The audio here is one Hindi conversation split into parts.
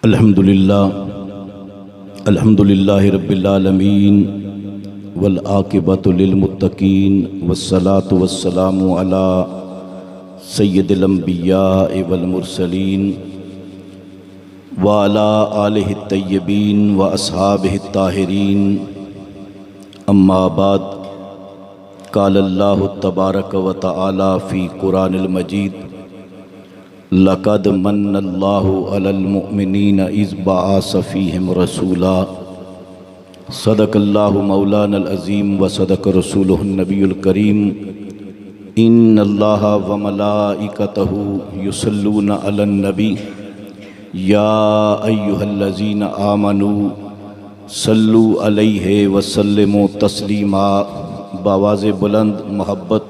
अल्हम्दुलिल्लाह रब्बिल आलमीन वल आक़िबतु लिल मुत्तक़ीन वस्सलातु वस्सलामु अला सय्यिदिल अंबिया वल मुरसलीन व अला आलिहि तय्यबीन व अस्हाबिहि ताहिरीन अम्मा बाद। क़ाल अल्लाहु तबारक व तआला फ़ी क़ुरानिल मजीद लक़द मन्नल्लाहु अलल मुअमिनीना इज़ बअस फ़ीहिम रसूला सदक़ल्लाहु मौलानल अज़ीम व सदक़ रसूलुहुन नबियुल करीम। इन्नल्लाहा व मलाइकतहु युसल्लूना अलन नबी या अय्युहल्लज़ीना आमनू सल्लु अलैहि व सल्लिमू तस्लीमा। बावाज़े बुलंद मोहब्बत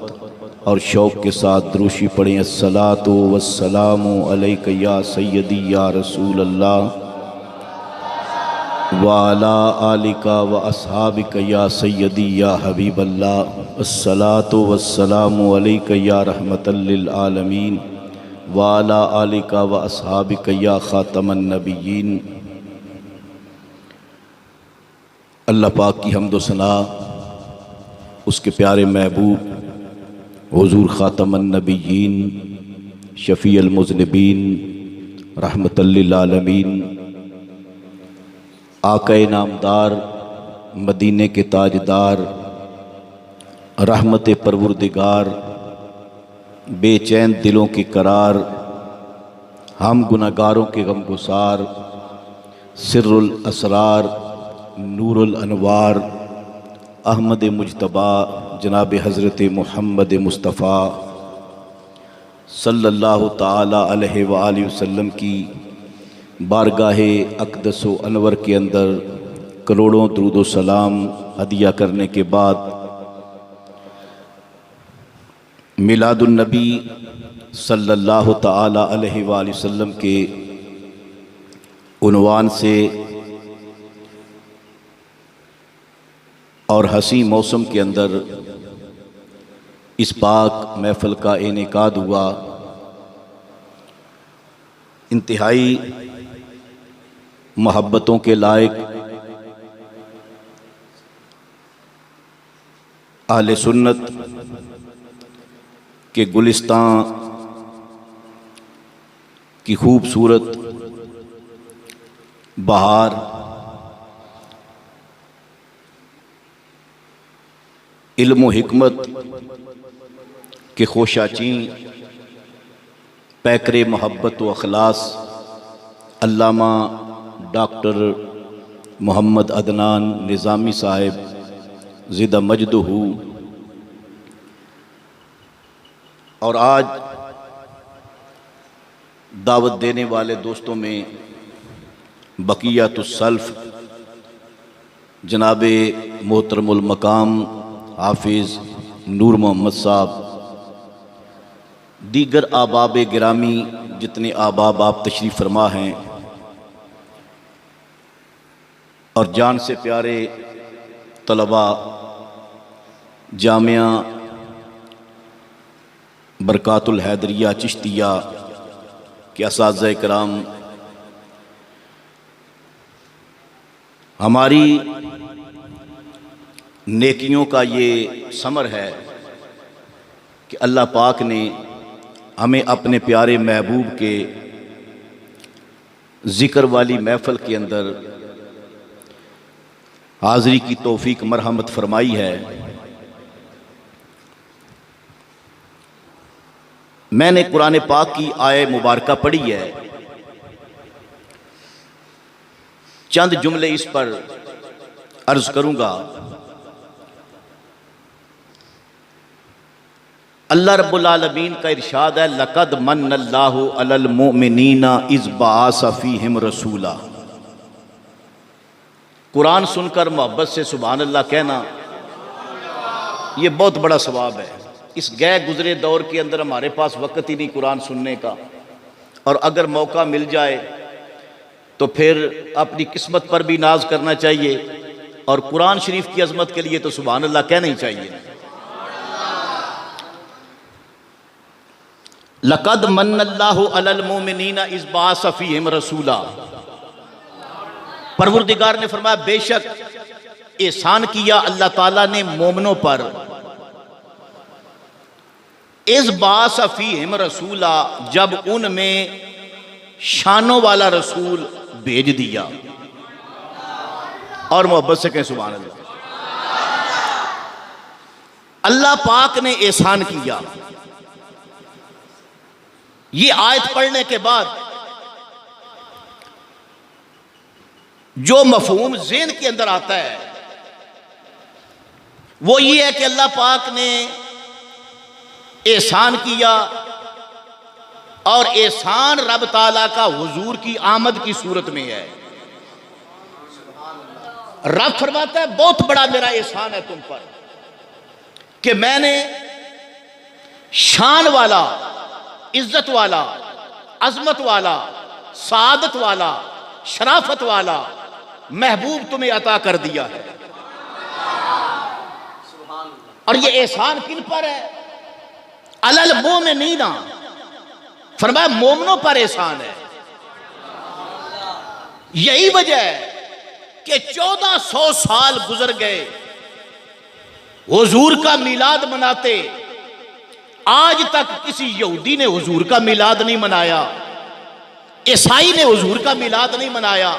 और शौक़ के साथ द्रूशी पढ़ें। अस्सलातु वस्सलामु अलैका या सय्यदी या रसूल अल्लाह व अला आलिका व अस्हाबिका या सय्यदी या हबीब अल्लाह। अस्सलातु वस्सलामु अलैका या रहमतल लिल आलमीन व अला आलिका व अस्हाबिका या खातमन नबिय्यीन। अल्लाह पाक की हम्द व सना उसके प्यारे महबूब हुज़ूर ख़ातमुन नबिय्यीन शफ़ीउल मुज़निबीन रहमतल लिल आलमीन आक़ाए नामदार मदीने के ताजदार रहमत परवरदिगार बेचैन दिलों की करार हम गुनाहगारों के गमगुसार सिर्रुल असरार नूरुल अनवार अहमद मुज्तबा जनाब हज़रत मुहम्मद मुस्तफ़ा सल्लल्लाहु ताला अलैहि व आलिहि वसल्लम की बारगाह अक़दस व अनवर के अंदर करोड़ों दुरूद व सलाम हदिया करने के बाद मिलादुन नबी सल्लल्लाहु ताला अलैहि व आलिहि वसल्लम के उन्वान से और हसी मौसम के अंदर इस पाक महफ़िल का इनेकाद हुआ। इंतहाई मोहब्बतों के लायक आहले सुन्नत के गुलिस्तां की खूबसूरत बहार इल्म व हिकमत के खोशाची पैकरे मोहब्बत व अखलास अल्लामा डॉक्टर मोहम्मद अदनान निज़ामी साहिब ज़िदा मजदहू और आज दावत देने वाले दोस्तों में बक़ियातुस सल्फ़ जनाब मोहतरमुल मकाम हाफिज़ नूर मोहम्मद साहब, दीगर आबाब गिरामी जितने आबाब आप तशरीफ़ फरमा हैं और जान से प्यारे तलबा जामिया बरकातुल हैदरिया चिश्तिया के असातिज़ा इकराम, हमारी नेकियों का ये समर है कि अल्लाह पाक ने हमें अपने प्यारे महबूब के ज़िक्र वाली महफ़िल के अंदर हाज़री की तौफ़ीक मरहमत फरमाई है। मैंने कुरान पाक की आय मुबारका पढ़ी है, चंद जुमले इस पर अर्ज़ करूँगा। अल्लाह रब्बुल आलमीन का इरशाद है लक़द मन्नल्लाहु अलल मुअमिनीना इज़ बअस फ़ीहिम रसूला। कुरान सुनकर मोहब्बत से सुभान अल्लाह कहना ये बहुत बड़ा सवाब है। इस गए गुज़रे दौर के अंदर हमारे पास वक़्त ही नहीं कुरान सुनने का, और अगर मौका मिल जाए तो फिर अपनी किस्मत पर भी नाज करना चाहिए और कुरान शरीफ की अज़मत के लिए तो सुभान अल्लाह कहना ही चाहिए। लक़द मन्नल्लाहु अलल मुमिनीना इज़ बअस फ़ीहिम रसूला। परवरदिगार ने फरमाया बेशक एहसान किया अल्लाह ताला ने मोमिनों पर, इस बास फीहिम रसूला, जब उनमें शानों वाला रसूल भेज दिया। और मोहब्बत से कहें सुभान अल्लाह। अल्लाह पाक ने एहसान किया। ये आयत पढ़ने के बाद जो मफहूम ज़हन के अंदर आता है वो ये है कि अल्लाह पाक ने एहसान किया और एहसान रब ताला का हुजूर की आमद की सूरत में है। रब फरमाता है बहुत बड़ा मेरा एहसान है तुम पर कि मैंने शान वाला, इज्जत वाला, अजमत वाला, सादत वाला, शराफत वाला महबूब तुम्हें अता कर दिया है। और ये एहसान किन पर है? अलल मोमिनीना, फरमाया मोमिनों पर एहसान है। यही वजह है कि 1400 साल गुजर गए हुजूर का मिलाद मनाते, आज तक किसी यहूदी ने हुजूर का मिलाद नहीं मनाया, ईसाई ने हुजूर का मिलाद नहीं मनाया,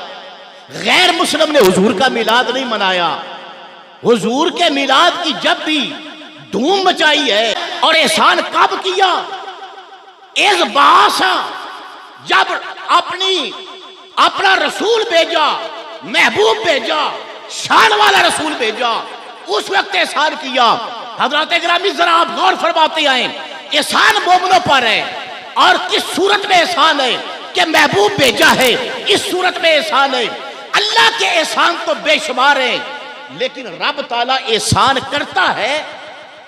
गैर मुस्लिम ने हुजूर का मिलाद नहीं मनाया। हुजूर के मिलाद की जब भी धूम मचाई है। और एहसान कब किया? इस बासा, जब अपना रसूल भेजा, महबूब भेजा, शान वाला रसूल भेजा, उस वक्त एहसान किया। हजरत गिरामी जरा आप गौर फरमाते आए, एहसान मोमिनों पर है। और किस सूरत में एहसान है कि महबूब भेजा है, इस सूरत में एहसान है। अल्लाह के एहसान तो बेशुमार है, लेकिन रब ताला एहसान करता है,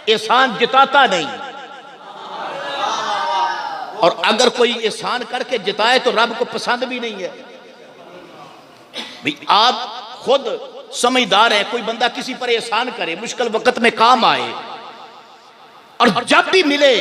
एहसान जिताता नहीं। और अगर कोई एहसान करके जिताए तो रब को पसंद भी नहीं है। भाई आप खुद समझदार है, कोई बंदा किसी पर एहसान करे, मुश्किल वक्त में काम आए, और जब भी मिले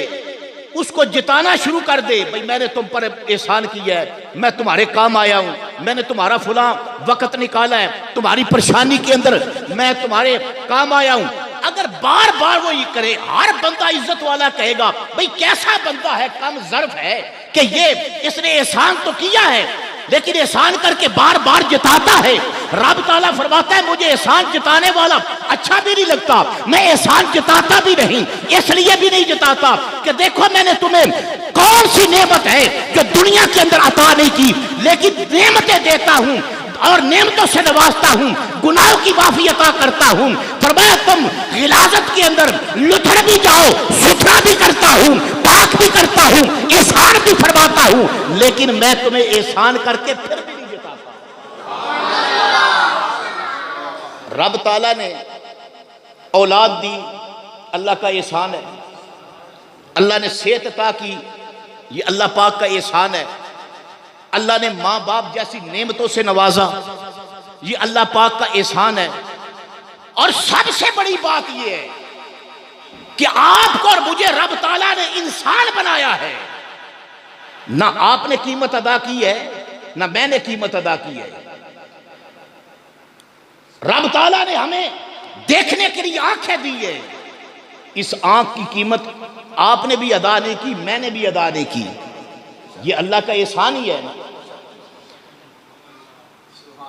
उसको जिताना शुरू कर दे, भाई मैंने तुम पर एहसान किया है, मैं तुम्हारे काम आया हूं, मैंने तुम्हारा फुला वक्त निकाला है, तुम्हारी परेशानी के अंदर मैं तुम्हारे काम आया हूं। अगर बार बार वो ये करे, हर बंदा इज्जत वाला कहेगा भाई कैसा बंदा है, कम ज़र्फ है कि ये इसने एहसान तो किया है लेकिन एहसान करके बार बार जिताता है। रब ताला फरमाता है मुझे एहसान जिताने वाला अच्छा भी नहीं लगता, मैं एहसान जिताता भी नहीं, इसलिए भी नहीं जिताता कि देखो मैंने तुम्हें कौन सी नेमत है जो दुनिया के अंदर अता नहीं की, लेकिन नेमतें देता हूं और नेमतों से नवाजता हूं, गुनाहों की माफी अता करता हूं। फरमाया तुम गिलाजत के अंदर लुथड़ भी जाओ, सुथरा भी करता हूं, पाक भी करता हूं, एहसान भी फरमाता हूं, लेकिन मैं तुम्हें एहसान करके फिर भी नहीं जिताता। रब ताला ने औलाद दी, अल्लाह का एहसान है। अल्लाह ने सेहत अता की, ये अल्लाह पाक का एहसान है। अल्लाह ने माँ बाप जैसी नेमतों से नवाजा, ये अल्लाह पाक का एहसान है। और सबसे बड़ी बात यह है कि आपको और मुझे रब ताला ने इंसान बनाया है। ना आपने कीमत अदा की है, ना मैंने कीमत अदा की है। रब ताला ने हमें देखने के लिए आंखें दी है, इस आंख की कीमत आपने भी अदा नहीं की, मैंने भी अदा नहीं की। ये अल्लाह का एहसान ही है ना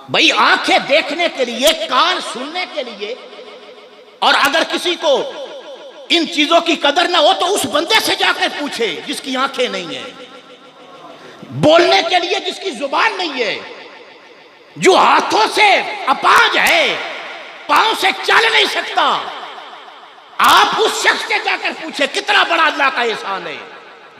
भाई। आंखें देखने के लिए, कान सुनने के लिए, और अगर किसी को इन चीजों की कदर ना हो तो उस बंदे से जाकर पूछे जिसकी आंखें नहीं है, बोलने के लिए जिसकी जुबान नहीं है, जो हाथों से अपाज है, पांव से चल नहीं सकता, आप उस शख्स से जाकर पूछे कितना बड़ा अल्लाह का एहसान है।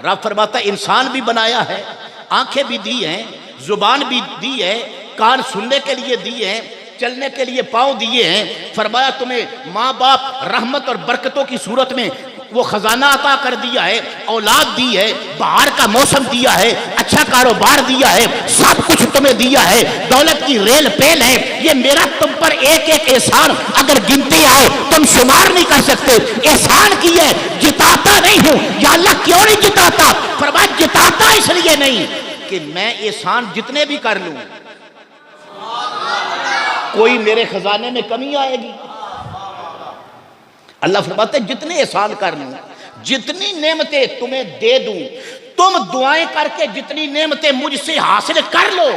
रब फरमाता इंसान भी बनाया है, आंखें भी दी हैं, जुबान भी दी है, कान सुनने के लिए दिए हैं, चलने के लिए पांव दिए हैं। फरमाया तुम्हें माँ बाप रहमत और बरकतों की सूरत में वो खजाना अता कर दिया है, औलाद दी है, बाहर का मौसम दिया है, अच्छा कारोबार दिया है, सब कुछ तुम्हें दिया है, दौलत की रेल पेल है। ये मेरा तुम पर एक एक एहसान अगर गिनती आए तुम शुमार नहीं कर सकते। एहसान की है, जिताता नहीं हूं। या अल्लाह क्यों नहीं जिताता? फरमाया जिताता इसलिए नहीं कि मैं एहसान जितने भी कर लूं कोई मेरे खजाने में कमी आएगी? अल्लाह फरमाते जितने एहसान कर लूं, जितनी नेमतें तुम्हें दे दूं, तुम दुआएं करके जितनी नेमतें मुझसे हासिल कर लो,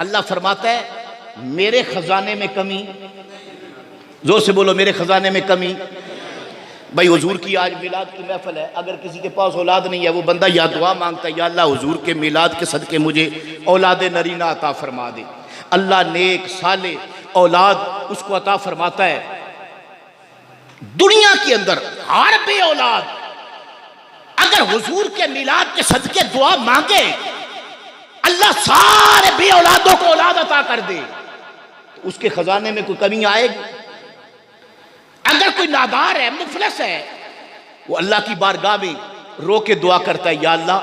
अल्लाह फरमाता है मेरे खजाने में कमी। जोर से बोलो, मेरे खजाने में कमी। भाई हुजूर की आज मिलाद की महफिल है, अगर किसी के पास औलाद नहीं है, वो बंदा या दुआ मांगता है, या अल्लाह हुजूर के मिलाद के सदके मुझे औलाद नरीना अता फरमा दे। अल्लाह नेक साले औलाद उसको अता फरमाता है। दुनिया के अंदर हर बे औलाद अगर हुजूर के मिलाद के सदके दुआ मांगे, अल्लाह सारे बे औलादों को औलाद अता कर दे, तो उसके खजाने में कोई कमी आएगी? अगर कोई नादार है, मुफलिस है, वो अल्लाह की बारगाह में रो के दुआ करता है, या अल्लाह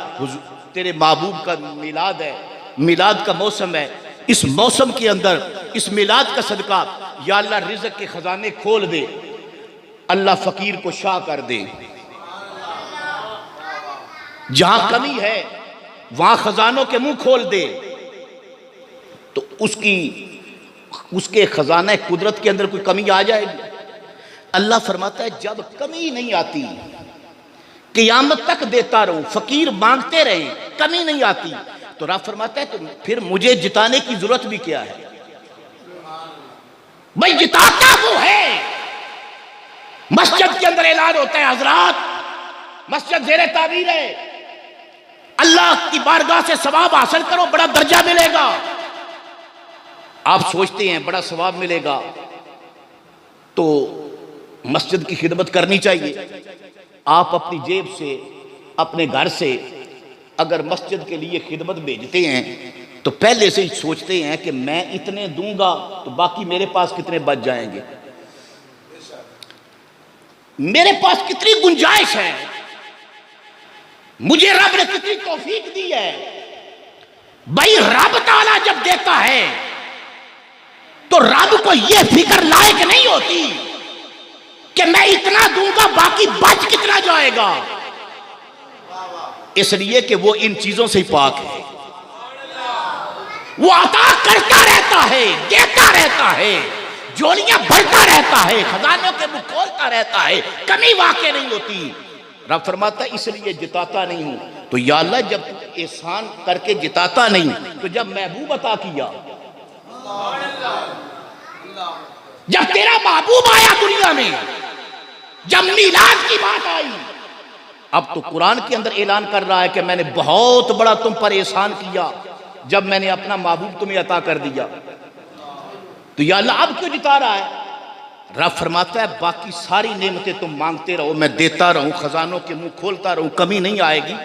तेरे महबूब का मिलाद है, मिलाद का मौसम है, इस मौसम के अंदर इस मिलाद का सदका या अल्लाह रिज़्क़ के खजाने खोल दे, अल्लाह फकीर को शाह कर दे। जहां कमी है वहां खजानों के मुंह खोल दे, तो उसके खजाना कुदरत के अंदर कोई कमी आ जाएगी? अल्लाह फरमाता है जब कमी नहीं आती, क़यामत तक देता रहूं, फकीर मांगते रहे, कमी नहीं आती, तो रब फरमाता है तो फिर मुझे जिताने की जरूरत भी क्या है? भाई जिताता वो है। मस्जिद के अंदर ऐलान होता है, हजरात मस्जिद ज़ेरे तामीर है, अल्लाह की बारगाह से सवाब हासिल करो, बड़ा दर्जा मिलेगा। आप सोचते हैं बड़ा सवाब मिलेगा तो मस्जिद की खिदमत करनी चाहिए। आप अपनी जेब से, अपने घर से अगर मस्जिद के लिए खिदमत भेजते हैं तो पहले से ही सोचते हैं कि मैं इतने दूंगा तो बाकी मेरे पास कितने बच जाएंगे, मेरे पास कितनी गुंजाइश है, मुझे रब ने कितनी तौफीक दी है। भाई रब ताला जब देता है तो रब को यह फिक्र लायक नहीं होती कि मैं इतना दूंगा बाकी बच कितना जाएगा, इसलिए कि वो इन चीजों से ही पाक है। वो अता करता रहता है, देता रहता है, झोलियां भरता रहता है, खजानों के मुंह खोलता रहता है, कमी वाकई नहीं होती। रब फरमाता है इसलिए जिताता नहीं हूं। तो या अल्लाह जब एहसान करके जिताता नहीं, तो जब महबूब अता किया, जब तेरा महबूब आया दुनिया में, जब मीलाद की बात आई, अब तो कुरान के अंदर ऐलान कर रहा है कि मैंने बहुत बड़ा तुम पर एहसान किया जब मैंने अपना महबूब तुम्हें अता कर दिया। तो या अल्लाह अब क्यों जिता रहा है? रब फरमाता है बाकी सारी नेमतें तुम मांगते रहो, मैं देता रहूं, खजानों के मुंह खोलता रहूं, कमी नहीं आएगी।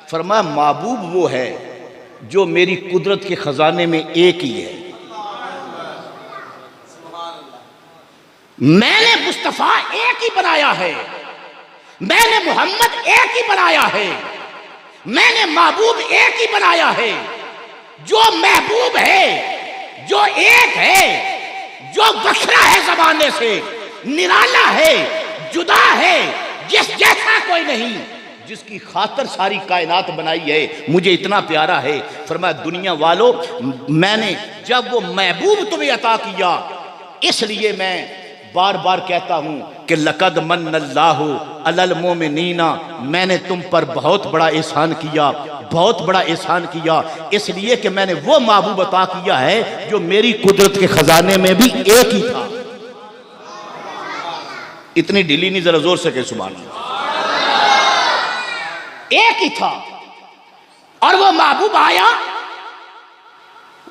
फरमाया महबूब वो है जो मेरी कुदरत के खजाने में एक ही है। मैंने मुस्तफा एक ही बनाया है, मैंने मोहम्मद एक ही बनाया है, मैंने महबूब एक ही बनाया है। जो महबूब है, जो एक है, जो बखरा है ज़माने से, निराला है, जुदा है, जिस जैसा कोई नहीं, जिसकी खातर सारी कायनात बनाई है, मुझे इतना प्यारा है। फरमाया दुनिया वालों, मैंने जब वो महबूब तुम्हें अता किया, इसलिए मैं बार बार कहता हूं कि लक़द मन्नल्लाहु अलल मोमिनीना, मैंने तुम पर बहुत बड़ा एहसान किया, बहुत बड़ा एहसान किया, इसलिए कि मैंने वो महबूब अता किया है जो मेरी कुदरत के खजाने में भी एक ही था। इतनी ढीली नहीं, जरा जोर से कहे सुभान अल्लाह। एक ही था और वो महबूब आया,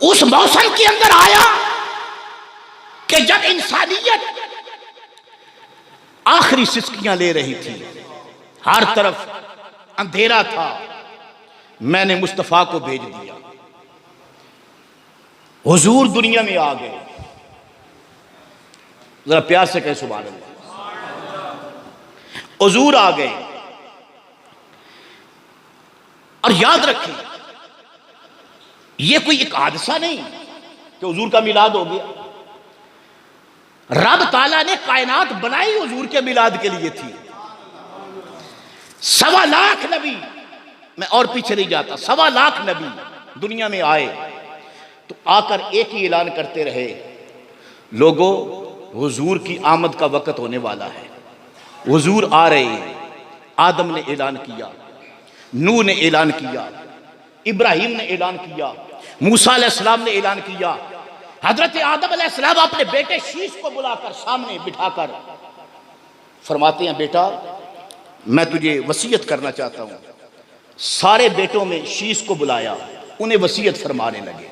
उस मौसम के अंदर आया कि जब इंसानियत आखिरी सिसकियां ले रही थी, हर तरफ अंधेरा था, मैंने मुस्तफा को भेज दिया, हुजूर दुनिया में आ गए। जरा प्यार से कहे सुभान अल्लाह। हुजूर आ गए। और याद रखें यह कोई एक हादसा नहीं कि हुजूर का मिलाद हो गया। रब ताला ने कायनात बनाई हुजूर के मिलाद के लिए थी। 1.25 लाख नबी, मैं और पीछे नहीं जाता, 1.25 लाख नबी दुनिया में आए तो आकर एक ही ऐलान करते रहे, लोगों, हुजूर की आमद का वक़्त होने वाला है, हुजूर आ रहे हैं। आदम ने ऐलान किया, नूह ने ऐलान किया, इब्राहिम ने ऐलान किया, मूसा अलैहिस्सलाम ने ऐलान किया। हजरत आदम अलैहिस्सलाम अपने बेटे शीश को बुलाकर सामने बिठाकर फरमाते हैं, बेटा मैं तुझे वसीयत करना चाहता हूं। सारे बेटों में शीश को बुलाया, उन्हें वसीयत फरमाने लगे।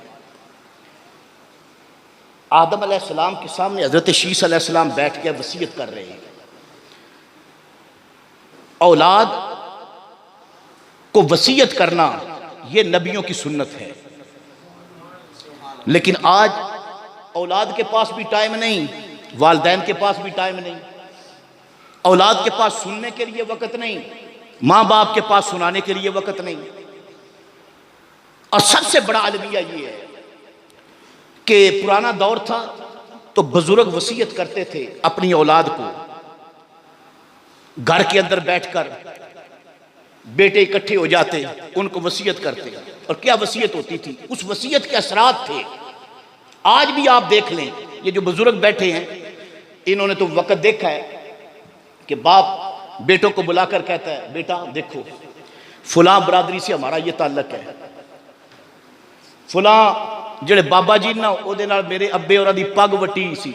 आदम अलैहिस्सलाम के सामने हजरत शीश अलैहिस्सलाम बैठ के वसीयत कर रहे हैं। औलाद को वसीयत करना यह नबियों की सुन्नत है, लेकिन आज औलाद के पास भी टाइम नहीं, वालिदैन के पास भी टाइम नहीं, औलाद के पास सुनने के लिए वक़्त नहीं, माँ बाप के पास सुनाने के लिए वक़्त नहीं। और सबसे बड़ा अलविया ये है कि पुराना दौर था तो बुजुर्ग वसीयत करते थे अपनी औलाद को, घर के अंदर बैठकर बेटे इकट्ठे हो जाते, उनको वसीयत करते। और क्या वसीयत होती थी, उस वसीयत के असरात थे। आज भी आप देख लें, ये जो बुजुर्ग बैठे हैं इन्होंने तो वक़्त देखा है कि बाप बेटों को बुलाकर कहता है, बेटा देखो फुला बरादरी से हमारा ये ताल्लुक है, फुला जेड़े बाबा जी ना ओदे नाल मेरे अब्बे और दी पग वटी सी,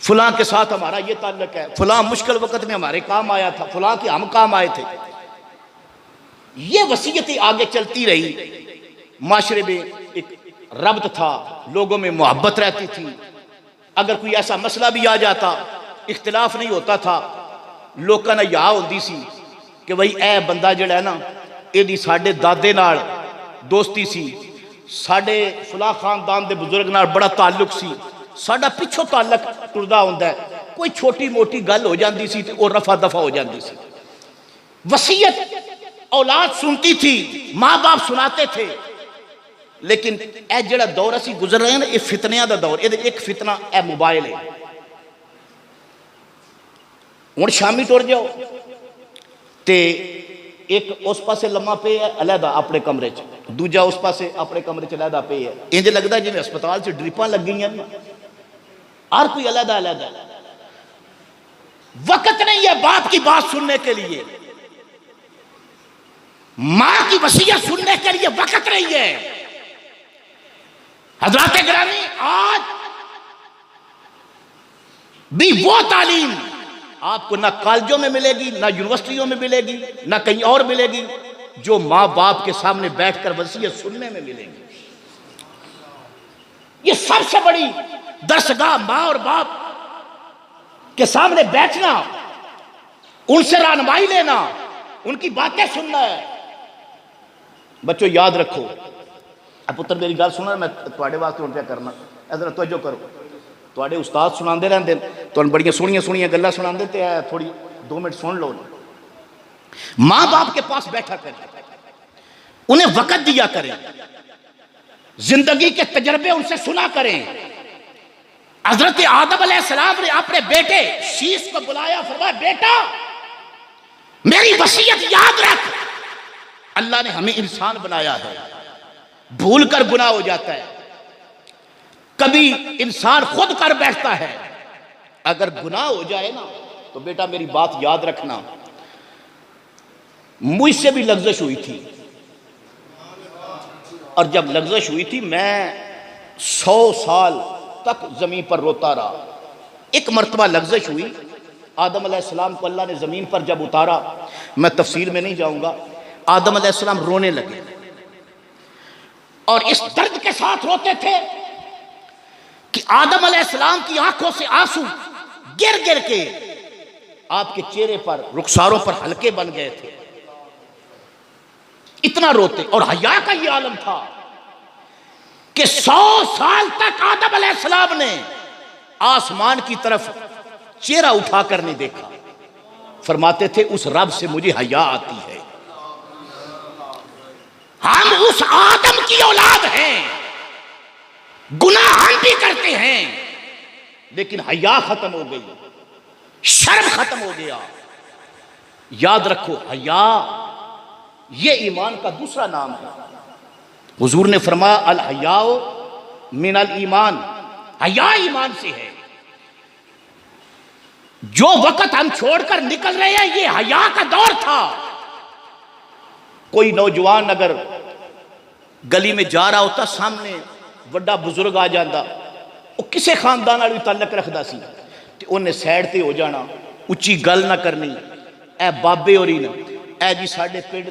फुला के साथ हमारा ये ताल्लुक है, फुला मुश्किल वक़्त में हमारे काम आया था, फुला के हम काम आए थे। ये वसीयतें आगे चलती रही। माशरे में एक रब्त था, लोगों में मोहब्बत रहती थी। अगर कोई ऐसा मसला भी आ जाता, इख्तिलाफ नहीं होता था, लोगों ने या होती सी कि भाई ए बंदा जड़ा है ना, यदि साडे दादे नाल दोस्ती सी, साडे फुला खानदान दे बुजुर्ग नाल बड़ा ताल्लुक सी, साडा पिछों ताल्लुक टुरदा हुंदा है, कोई छोटी मोटी गल हो जाती सी ते ओह रफा दफा हो जाती सी। वसीयत औलाद सुनती थी, माँ बाप सुनाते थे। लेकिन यह जो दौर असी गुजर रहे हैं ना, यह फितनिया का दौर। एक फितना यह मोबाइल है। हुण शामी टुर जाओ तो एक उस पासे लम्मा पे है अलहदा अपने कमरे च, दूजा उस पासे अपने कमरे च अलहदा पे है। इंज लगता जिवें हस्पताल च ड्रिपां लगी हैं, हर कोई अलहदा अलहदा। वक्त नहीं है बाप की बात सुनने के लिए, मां की वसीयत सुनने के लिए वक्त नहीं है। हजरात गिरामी, आज भी वो तालीम आपको ना कॉलेजों में मिलेगी, ना यूनिवर्सिटियों में मिलेगी, ना कहीं और मिलेगी, जो मां बाप के सामने बैठकर वसीयत सुनने में मिलेगी। ये सबसे बड़ी दरसगाह मां और बाप के सामने बैठना, उनसे रहनुमाई लेना, उनकी बातें सुनना है। बच्चों याद रखो, अब पुत्र मेरी गल सुना, मैं थोड़े वास्ते हुण क्या करना, इधर तवज्जो करो। थोड़े उस्ताद सुनाते रहते हैं, तुहानूं बड़ियां सोहणियां सोहणियां गल्लां सुनाते, तो थोड़ी 2 मिनट सुन लो। माँ बाप के पास बैठा करें, उन्हें वक़्त दिया करें, जिंदगी के तजर्बे उनसे सुना करें। हजरत आदम अलैहिस्सलाम ने अपने बेटे शीश को बुलाया, फरमाया बेटा मेरी वसीयत याद रख। अल्लाह ने हमें इंसान बनाया है, भूल कर गुनाह हो जाता है, कभी इंसान खुद कर बैठता है। अगर गुनाह हो जाए ना तो बेटा मेरी बात याद रखना, मुझसे भी लग्जश हुई थी, और जब लग्जश हुई थी मैं 100 साल तक जमीन पर रोता रहा। एक मरतबा लग्जश हुई, आदम अलैहिस्सलाम को अल्लाह ने जमीन पर जब उतारा, मैं तफसील में नहीं जाऊंगा, आदम अलैहिस्सलाम रोने लगे और इस दर्द के साथ रोते थे कि आदम अलैहिस्सलाम की आंखों से आंसू गिर गिर के आपके चेहरे पर, रुखसारों पर हल्के बन गए थे। इतना रोते, और हया का ये आलम था कि 100 साल तक आदम अलैहिस्सलाम ने आसमान की तरफ चेहरा उठाकर नहीं देखा। फरमाते थे उस रब से मुझे हया आती है, हम उस आदम की औलाद हैं, गुनाह हम भी करते हैं, लेकिन हया खत्म हो गई, शर्म खत्म हो गया। याद रखो, हया ये ईमान का दूसरा नाम है। हुजूर ने फरमाया अल हयाओ मिनल ईमान, हया ईमान से है। जो वक्त हम छोड़कर निकल रहे हैं ये हया का दौर था। कोई नौजवान अगर गली में जा रहा होता, सामने बड़ा बुजुर्ग आ जाता, वो किसी खानदान वाली ताल्लुक रखता सी ते उन्हें साइड ते हो जाना, उच्ची गल ना करनी। ए बाबे होरी ने, ए जी साडे पिंड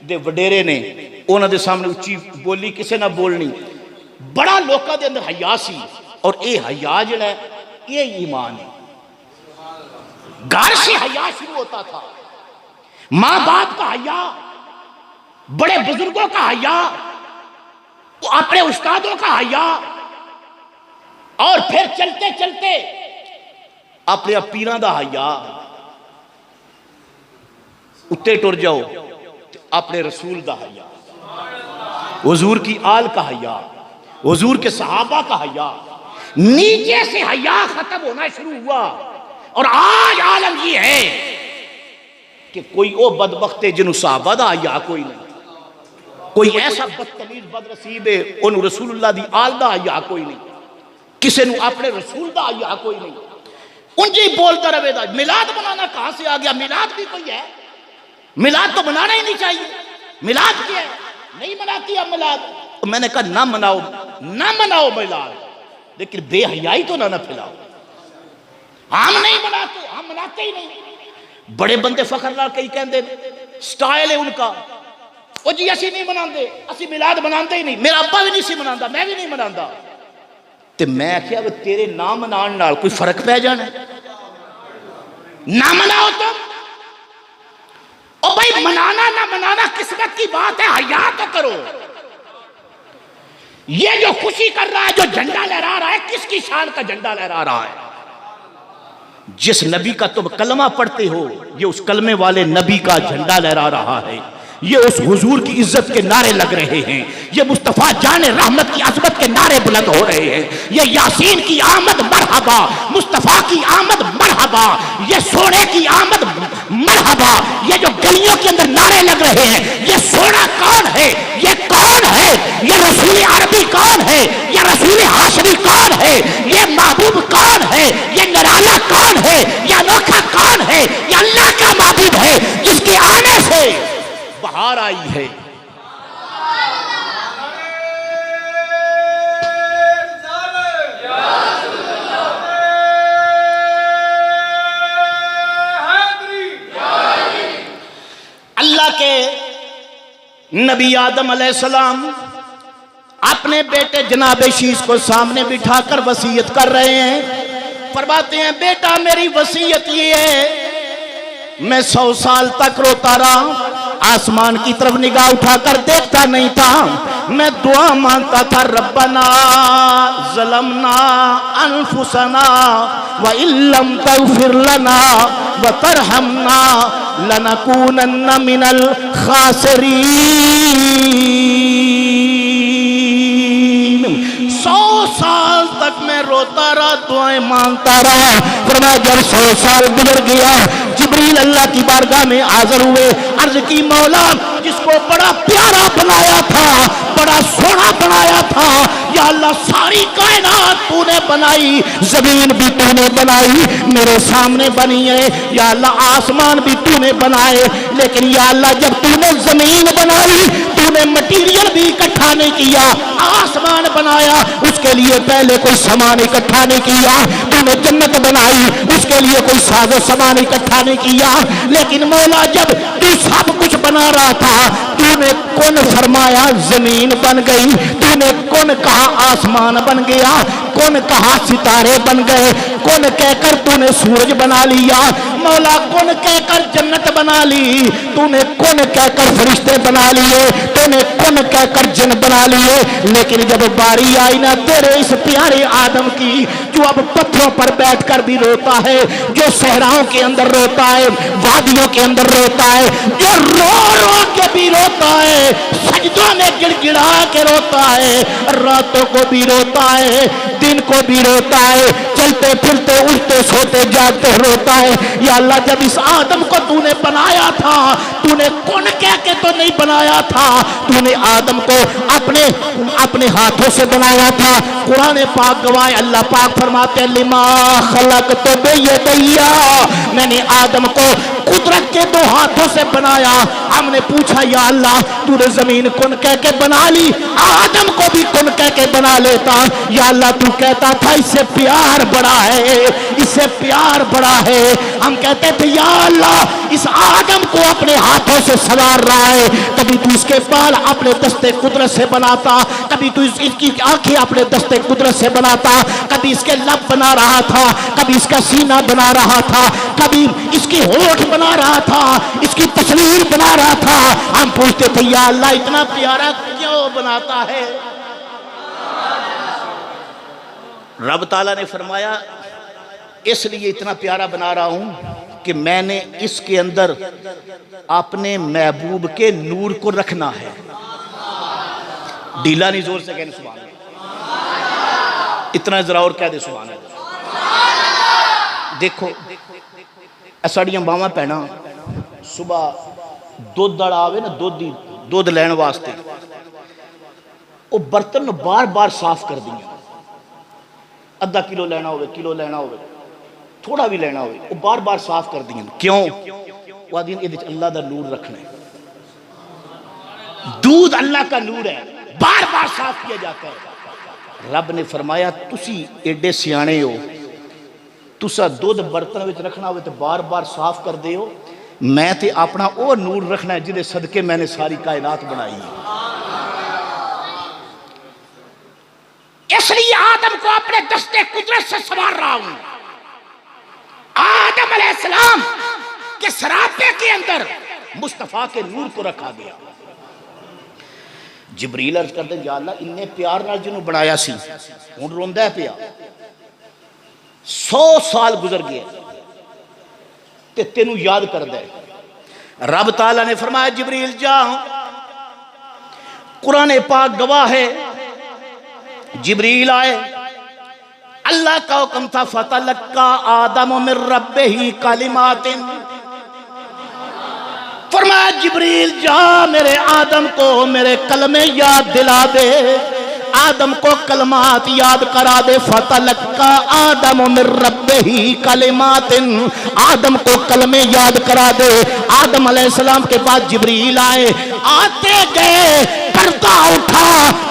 दे वडेरे ने, उन्हां दे सामने उच्ची बोली किसी ना बोलनी। बड़ा लोगों के अंदर हया सी, और ये हया जिहड़ा है ये ईमान है। घर से हया शुरू होता था, मां बाप का हया, बड़े बुजुर्गों का हया, अपने उस्तादों का हया, और फिर चलते चलते अपने पीरां दा हया। उत्ते टुर जाओ अपने रसूल दा हया, हुजूर की आल का हया, हुजूर के सहाबा का हया। नीचे से हया खत्म होना शुरू हुआ, और आज आलम ये है कि कोई वो बदबख्त है जिन्होंने सहाबा दा हया कोई नहीं, कोई ऐसा बदतमीज बदनसीब है उन्होंने रसूलुल्लाह दी आल दा हया कोई नहीं, किसी ने अपने रसूल दा हया कोई नहीं। उनजी बोलता रहेगा। मिलाद बनाना कहां से आ गया? मिलाद भी कोई है? मिलाद तो बनाना ही नहीं चाहिए। मिलाद क्या है? नहीं मनाती आप मिलाद, तो मैंने कहा ना मनाओ, ना मनाओ मिलाद, लेकिन बेहयाई तो ना फैलाओ। हम नहीं मनाते, हम मनाते ही नहीं। बड़े बंदे फखर नाल कई कहते स्टाइल है उनका, ओ जी असी नहीं मनाते, असी मिलाद मनाते ही नहीं, मेरा अब्बा भी नहीं सी मनाता, मैं भी नहीं मनाता। ते मैं आख्या तेरे ना मनाने नाल कोई फर्क पै जाना? ना मनाओ तुम। ओ भाई मनाना ना मनाना किस्मत की बात है, हया तो करो। ये जो खुशी कर रहा है, जो झंडा लहरा रहा है, किसकी शान का झंडा लहरा रहा है? जिस नबी का तुम कलमा पढ़ते हो, ये उस कलमे वाले नबी का झंडा लहरा रहा है। ये उस हुजूर की इज्जत के नारे लग रहे हैं, ये मुस्तफा जाने रहमत की अजमत के नारे बुलंद हो रहे हैं। ये यासीन की आमद मरहबा, मुस्तफा की आमद मरहबा, ये सोने की आमद मरहबा। ये जो गलियों के अंदर नारे लग रहे हैं, ये सोना कौन है? ये कौन है? ये रसूल अरबी कौन है? ये रसूल हाशमी कौन है? ये महबूब कौन है? ये निराला कौन है? ये अनोखा कौन है? ये अल्लाह का महबूब है जिसके आने से बहार आई है। अल्लाह के नबी आदम अलैहिस्सलाम अपने बेटे जनाब शीश को सामने बिठाकर वसीयत कर रहे हैं। फरमाते हैं बेटा मेरी वसीयत ये है, मैं 100 साल तक रोता रहा, आसमान की तरफ निगाह उठाकर देखता नहीं था। मैं दुआ मांगता था रब्बना ज़लमना अनफुसना व इल्लम तग़फिर लना व तरहमना लनकूनन्न मिनल खासिरीन। 100 साल तक मैं रोता रहा, दुआएं मांगता रहा। फरमाया जब 100 साल गुजर गया, जिब्रील अल्लाह की बारगाह में हाजिर हुए। अर्ज की मौला जिसको बड़ा प्यारा बनाया था, बड़ा सोना बनाया था, या अल्लाह सारी कायनात तूने बनाई, जमीन भी तूने बनाई, मेरे सामने बनी है, या अल्लाह आसमान भी तूने बनाए, लेकिन या अल्लाह जब तूने जमीन बनाई, तूने मटीरियल भी इकट्ठा नहीं किया। आसमान बनाया, उसके लिए पहले कोई सामान इकट्ठा नहीं किया। तूने जन्नत बनाई, उसके लिए कोई साजो सामान इकट्ठा नहीं किया। लेकिन मौला जब तू सब कुछ बना रहा था, तूने कौन फरमाया जमीन बन गई, तूने कौन कहा आसमान बन गया, कौन कहा सितारे बन गए, कौन कहकर तूने सूरज बना लिया, मौला कौन कहकर जन्नत बना ली, तूने कौन कहकर फरिश्ते बना लिए, तूने कौन कहकर जिन बना लिए। लेकिन जब बारी आई ना तेरे इस प्यारे आदम की, जो अब पत्थरों पर बैठकर भी रोता है, जो सहराओं के अंदर रोता है, वादियों के अंदर रोता है, जो रो रो के भी रोता है, सजदों में गिड़गिड़ा के रोता है, रातों को भी रोता है, दिन को भी रोता है, चलते फिरते उठते सोते जागते रोता है। या अल्लाह, जब इस आदम को तूने बनाया था, तूने कौन कह के तो नहीं बनाया था, तूने आदम को अपने अपने हाथों से बनाया था। कुरान पाक गवाह, अल्लाह पाक फरमाते हैं लिमा खलक़तु बियदैया, मैंने आदम को कुदरत के दो हाथों से बनाया। हमने पूछा या अल्लाह, तूने जमीन कौन कह के बना ली, आदम को भी कौन कह के बना लेता। या अल्लाह, तू कहता था इससे प्यार बड़ा है, इससे प्यार बड़ा है। हम कहते थे या अल्लाह, इस आदम को अपने हाथों से सवार रहा है। कभी तू इसके बाल अपने दस्ते कुदरत से बनाता, कभी तू इसकी आंखें अपने दस्ते कुदरत से बनाता, कभी इसके लब बना रहा था, कभी इसका सीना बना रहा था, कभी इसकी होठ बना रहा था, इसकी तस्वीर बना रहा था। हम पूछते थे या अल्लाह, इतना प्यारा क्यों बनाता है। रब ताला ने फरमाया इसलिए इतना प्यारा बना रहा हूं कि मैंने इसके अंदर अपने महबूब के नूर को रखना है। ढीला नहीं, जोर से कहने सुभान अल्लाह। इतना जरा और कह दे सुभान अल्लाह। देखो साड़ियां बावां भैना सुबह दुध वाला आवे ना, दुध लैन वास्ते वो बर्तन बार बार साफ कर दिया। अद्धा किलो लेना हो, किलो लेना हो, थोड़ा भी लेना हो, वो बार बार साफ कर दिया। क्यों? वो दिन ये अल्लाह का नूर रखना है। दूध अल्लाह का नूर है, बार बार साफ किया जाता है। रब ने फरमाया तुसी एडे सियाने हो, तुसा दूध बर्तन में रखना हो तो बार बार साफ कर दे हो। मैं ते अपना वो नूर रखना है जिदे सदके मैंने सारी कायनात बनाई है। इसलिए आदम को अपने दस्ते कुदरत से संवार रहा हूं। आदम अलैहिस्सलाम के सरापे के अंदर मुस्तफा के नूर को रखा गया। जिब्रील अर्ज करते या अल्लाह, इन्ने प्यार नाल जिन्हों बनाया सी हुण रोंदा पिया। 100 साल गुजर गए ते तेनू याद करदा है। रब ताला ने फरमाया जिब्रील जा, कुरान पाक गवाह है, जिब्रील आए, अल्लाह का हुक्म था फतलक्का आदम मिर रब्बिही कलिमातिन। फरमाया जिब्रील जा, मेरे आदम को मेरे कलमे याद दिला दे, आदम को कलमात याद करा दे। फतलक्का आदम मिर रब्बिही कलिमातिन, आदम को कलमे याद करा दे। आदम अलैहिस्सलाम के पास जिब्रील आए, आते गए पर्दा उठा,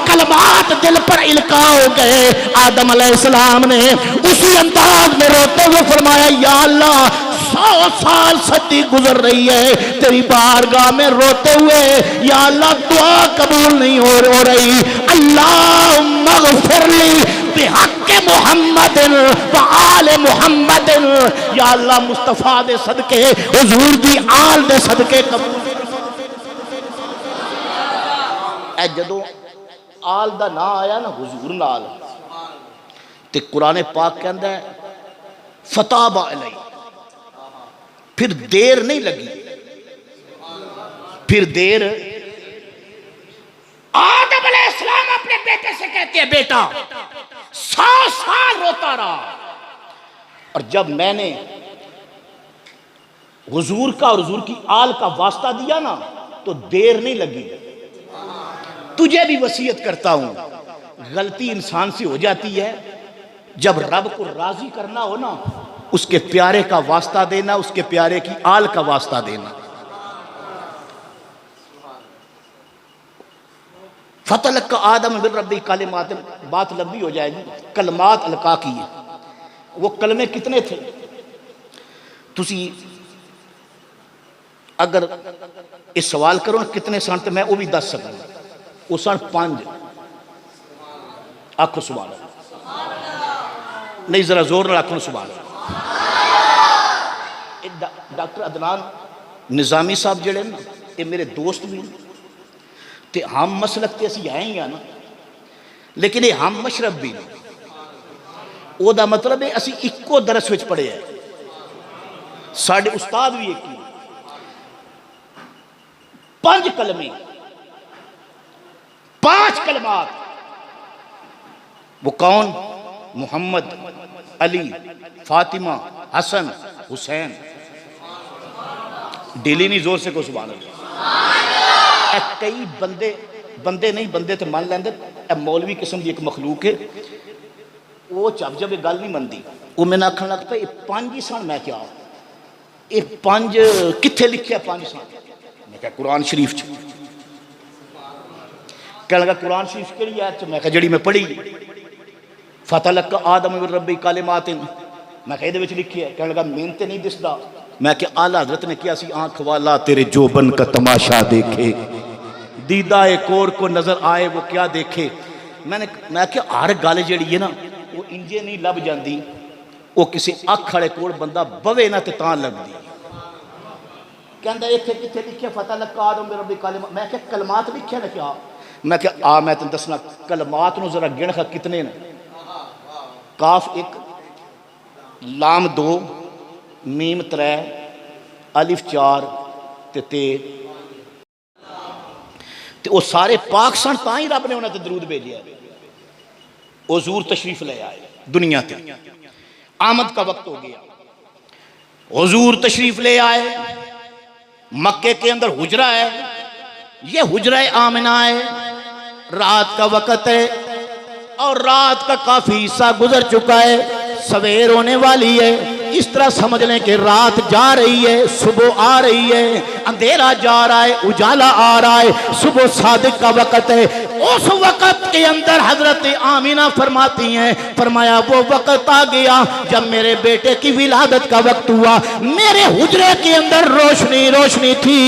कलमात दिल पर इल्का हो गए। आदम अलैहिस्सलाम ने उसी अंदाज में रोते हुए फरमाया या अल्लाह, 100 साल सदी गुजर रही है तेरी बारगाह में रोते हुए, या अल्लाह दुआ कबूल नहीं हो रही। अल्लाहुम्मा ग़फ़िरली बिहक़्क़ि मुहम्मदिन व आले मुहम्मदिन, या अल्लाह मुस्तफा दे सदके, हुजूर दी आल दे सदके कबूल। ए जदों आल दा ना आया ना हुजूर नाल, ते कुरान पाक कहंदा है फताबा अलैहि, फिर देर नहीं लगी। फिर देर आदम अलैहिस्सलाम अपने बेटे से कहते हैं बेटा 100 साल रोता रहा, और जब मैंने हुजूर का और हुजूर की आल का वास्ता दिया ना तो देर नहीं लगी। तुझे भी वसीयत करता हूं, गलती इंसान से हो जाती है, जब रब को राजी करना हो ना उसके प्यारे का वास्ता देना, उसके प्यारे की आल का वास्ता देना। फतलक्का आदम मिर रब्बिही कलिमात, बात लंबी हो जाएगी। कलमात अलका की है, वो कलमे कितने थे? तुसी अगर इस सवाल करो ना कितने सन, तो मैं वो भी दस सकूंगा। वो सन 5। आखो सुभान अल्लाह, नहीं जरा जोर ना आखो सुभान अल्लाह। डॉक्टर अदनान निजामी साहब जड़े ना, ये मेरे दोस्त भी, ते हम मसलक ते असी है ही ना, लेकिन ये हम मशरब भी नहीं। ओदा मतलब है असी इक्को दरस विच पढ़े है, साडे उस्ताद भी एक ही। 5 कलमे, 5 कलमात। वो कौन? मोहम्मद, अली, फातिमा, हसन, हुसैन। डेली नहीं, जोर से को सुभान अल्लाह। कई बंदे नहीं, बंदे तो मान लेंदे, मौलवी किस्म की एक मखलूक है, वो जब ये गल नहीं मनती, वो मैंने आखन लग पे 5 ही सन। मैं क्या ये 5 कित्थे लिखे 5 सन? मैं क्या कुरान शरीफ च। कह लगा कुरान शरीफ केड़ी आयत च? मैं क्या जड़ी मैं पढ़ी, फतलक आदम मिन रब्बी कलिमातिन। मैं क्या ये लिखी है? कह लगा मैनू ते नहीं दिसदा। मैं क्या आला हजरत ने किया सी आंख वाला तेरे जोबन का तमाशा देखे, दीदा कोर को नजर आए वो क्या देखे। मैं क्या हर गल जी है ना वो इंजे नहीं लभ जाती, वो किसी अख वाले कोल बंदा बवे ना तो लगती। कहता इतने कितने लिखे फतह लका आदम मिन रब्बी कलिमात। मैं क्या कलमात लिखे ना क्या? मैं क्या मैं तेन दसना कलमात नूं जरा गिण कितने ने। काफ 1, लाम 2, मीम 3, अलिफ 4 ते वो सारे पाक सन, तां ही रब ने उन्हें दरूद भेजा। हुजूर तशरीफ ले आए दुनिया ते, आमद का वक्त हो गया, हुजूर तशरीफ ले आए। मक्के के अंदर हुजरा है, ये हुजरा आमिना है। रात का वक्त है और रात का काफी हिस्सा गुजर चुका है, सवेर होने वाली है। इस तरह समझ लें कि रात जा रही है, सुबह आ रही है, अंधेरा जा रहा है, उजाला आ रहा है, सुबह सादिक का वक्त है। उस वक्त के अंदर हजरत आमीना फरमाती हैं, फरमाया वो वक्त आ गया जब मेरे बेटे की विलादत का वक्त हुआ। मेरे हुजरे के अंदर रोशनी रोशनी थी,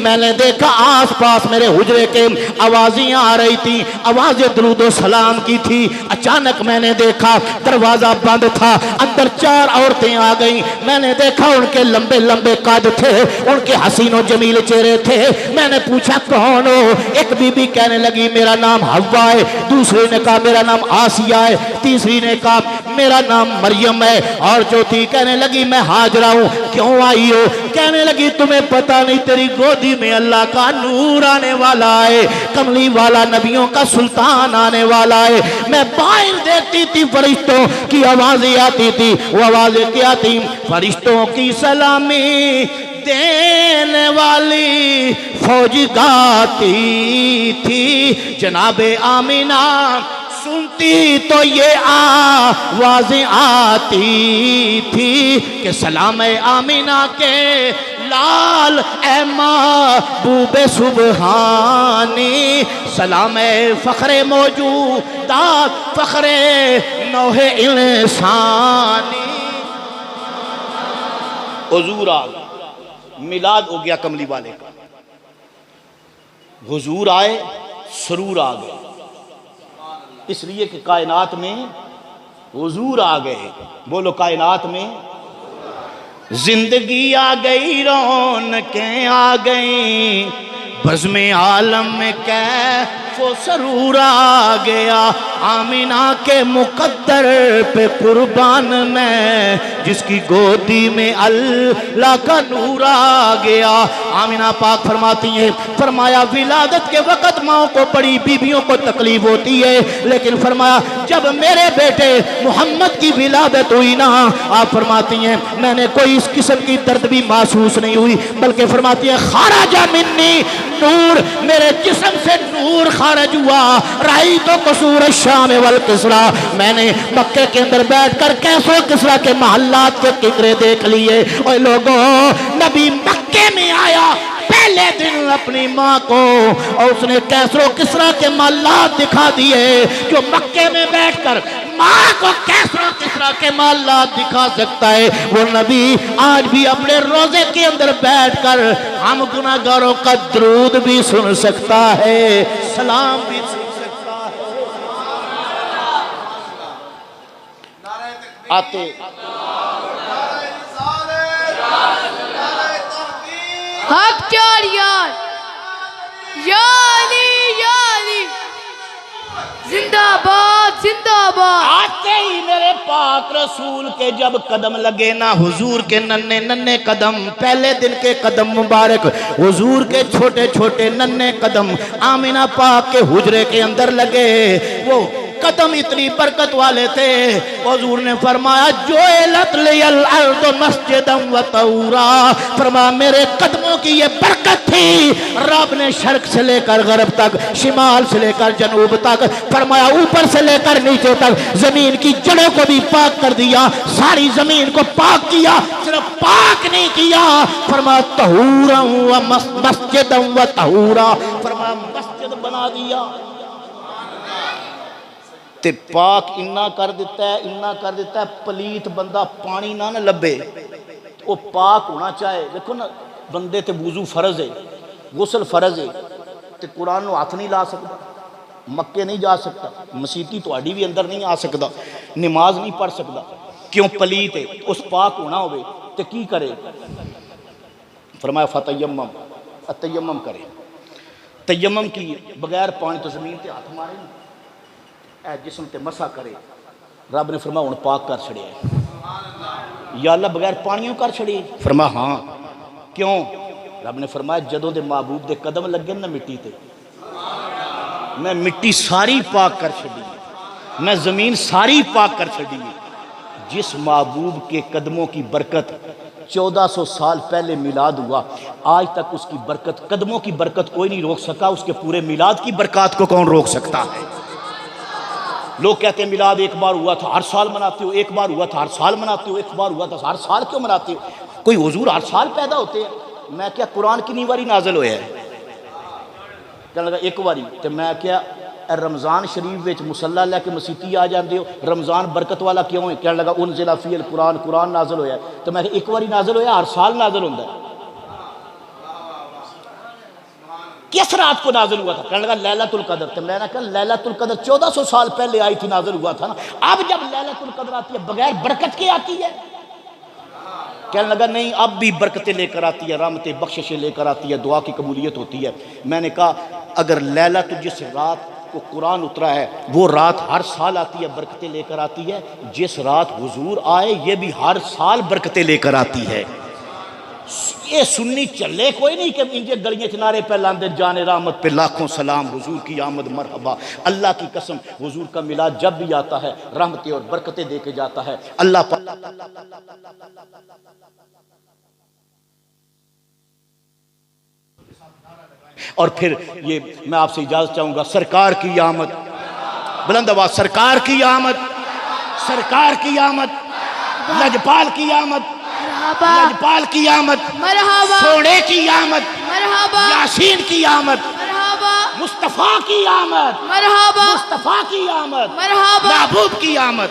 मैंने देखा आस पास मेरे हुजरे के आवाजें आ रही थी, आवाजें दरूदो सलाम की थी। अचानक मैंने देखा दरवाजा बंद था, अंदर 4 औरतें आ गई। मैंने देखा उनके लंबे लंबे कद थे, उनके हसीनो जमील चेहरे थे। मैंने पूछा कौन हो? एक बीबी कहने लगी मेरा नाम हव्वा है, दूसरे ने कहा मेरा नाम आसिया है, तीसरी ने कहा मेरा नाम मरियम है, और चौथी कहने लगी मैं हाजरा हूं। क्यों आई हो? कहने लगी तुम्हें पता नहीं तेरी गोदी में अल्लाह का नूर आने वाला है, कमली वाला नबियों का सुल्तान आने वाला है। मैं बाहर देखती थी फरिश्तों की आवाजें आती थी, वो आवाजें क्या थी? फरिश्तों की सलामी देने वाली फौज गाती थी, जनाबे आमीना सुनती तो ये आवाजें आती थी कि सलाम आमीना के लाल ए महबूबे सुबहानी, सलाम फखरे मौजूदात फखरे नौहे इंसानी। हुजूर आ गए, मिलाद हो गया कमली वाले का। हुजूर आए, सरूर आ गए, इसलिए कि कायनात में हुजूर आ गए। बोलो कायनात में जिंदगी आ गई, रौनकें आ गई, बज़्म आलम में कैफ़ो सरूर आ गया। आमीना के मुकद्दर पे कुर्बान मैं, जिसकी गोदी में अल्लाह का नूर आ गया। आमीना पाक फरमाती हैं, फरमाया विलादत के वक़्त माओ को, बड़ी बीबियों को तकलीफ होती है, लेकिन फरमाया जब मेरे बेटे मोहम्मद की विलादत हुई ना, आप फरमाती हैं मैंने कोई इस किस्म की दर्द भी महसूस नहीं हुई, बल्कि फरमाती है खारजा मिन्नी नूर, मेरे जिस्म से नूर खारज हुआ। राई तो कसूर शाम वल किसरा, मैंने मक्के के अंदर बैठकर कैसो किसरा के महल्लात के किकरे देख लिए। और लोगों, नबी मक्के में आया पहले दिन अपनी माँ को, और उसने कैसरो किसरा के महल्लात दिखा दिए। जो मक्के में बैठकर माँ को कैसरो किसरा के महल्लात दिखा सकता है, वो नबी आज भी अपने रोजे के अंदर बैठकर हम गुनाहगारों का दरूद भी सुन सकता है, सलाम भी सुन सकता है। आते हक चार यार, याली याली, जिंदाबाद जिंदाबाद। आते ही मेरे पाक रसूल के जब कदम लगे ना, हुजूर के नन्हे नन्हे कदम, पहले दिन के कदम मुबारक, हुजूर के छोटे छोटे नन्हे कदम आमीना पाक के हुजरे के अंदर लगे। वो कदम इतनी बरकत वाले थे, हुजूर ने फरमाया जुइलत लियल अर्दु मस्जिदन व तहूरा, फरमाया मेरे कदमों की ये बरकत थी। रब ने शर्क से लेकर गरब तक, शिमाल से लेकर जनूब तक, फरमाया ऊपर से लेकर नीचे तक जमीन की जड़ों को भी पाक कर दिया, सारी जमीन को पाक किया। सिर्फ पाक नहीं किया, फरमाया तहूरा व मस्जिदन व तहूरा, फरमाया मस्जिद बना दिया। ते पाक इन्ना कर दिता है, इन्ना कर दिता है, पलीत बंदा पानी ना न लभे, वो पाक होना चाहे। देखो ना, बंदे ते वुजू फर्ज है, गुसल फर्ज है, ते कुरान नूं हथ नहीं ला सकता, मक्के नहीं जा सकता, मसीती तुहाडी भी अंदर नहीं आ सकता, नमाज नहीं पढ़ सकता, क्यों? पलीत है। उस पाक होना होवे ते की करे? फरमाया फतयम्मम, तयम्मम करे। तयम्मम की बगैर पानी तो जमीन ते हाथ मारे नहीं, ए जिस्म ते मसा करे। रब ने फरमाया हुण पाक कर छड़िया। या अल्लाह बगैर पानियों कर छड़ी? फरमाया हाँ। क्यों? रब ने फरमाया जदों दे महबूब दे कदम लगे ना मिट्टी ते, मैं मिट्टी सारी पाक कर छड़ी, मैं जमीन सारी पाक कर छड़ी। जिस महबूब के कदमों की बरकत 1400 साल पहले मिलाद हुआ, आज तक उसकी बरकत, कदमों की बरकत कोई नहीं रोक सका, उसके पूरे मिलाद की बरकत को कौन रोक सकता है? लोग कहते हैं मिलाद एक बार हुआ था हर साल मनाते हो, एक बार हुआ था हर साल मनाते हो, एक बार हुआ था हर साल क्यों मनाते हो? कोई हुजूर हर साल पैदा होते हैं? मैं क्या कुरान कितनी बारी नाजल होया है? कहने लगा एक बारी। तो मैं क्या रमज़ान शरीफ विच मुसल्ला लैके मसीती आ जाते हो, रमज़ान बरकत वाला क्यों है? कहने लगा उनज़िला फ़ील कुरान, कुरान नाजल होया। तो मैं एक बारी नाजल होया, हर साल नाजल होता है? किस रात को नाजल हुआ था? कहने लगा लैलतुल कदर। तो मैंने कहा लैलतुल कदर 1400 साल पहले आई थी, नाजल हुआ था ना। अब जब लैलतुल कदर आती है बगैर बरकत के आती है? कहने लगा नहीं, अब भी बरकतें लेकर आती है, रहमतें बख्शिशें लेकर आती है, दुआ की कबूलियत होती है। मैंने कहा अगर लैलतुल जिस रात को कुरान उतरा है वो रात हर साल आती है, बरकतें लेकर आती है, जिस रात हुजूर आए ये भी हर साल बरकतें लेकर आती है। ये सुन्नी चले कोई नहीं कि इनके गलियां नारे पे लांदे जाने रहमत पे लाखों सलाम, हुजूर की आमद मरहबा। अल्लाह की कसम, हुजूर का मिलाद जब भी आता है रहमतें और बरकतें दे के जाता है। अल्लाह और फिर ये मैं आपसे इजाजत चाहूंगा, सरकार की आमद, बुलंद आवाज, सरकार की आमद, सरकार की आमद, लजपाल की आमद, लजपाल की आमद, सोने की आमद, यासीन की आमद, मुस्तफा की आमद, मुस्तफा की आमद, महबूब की आमद।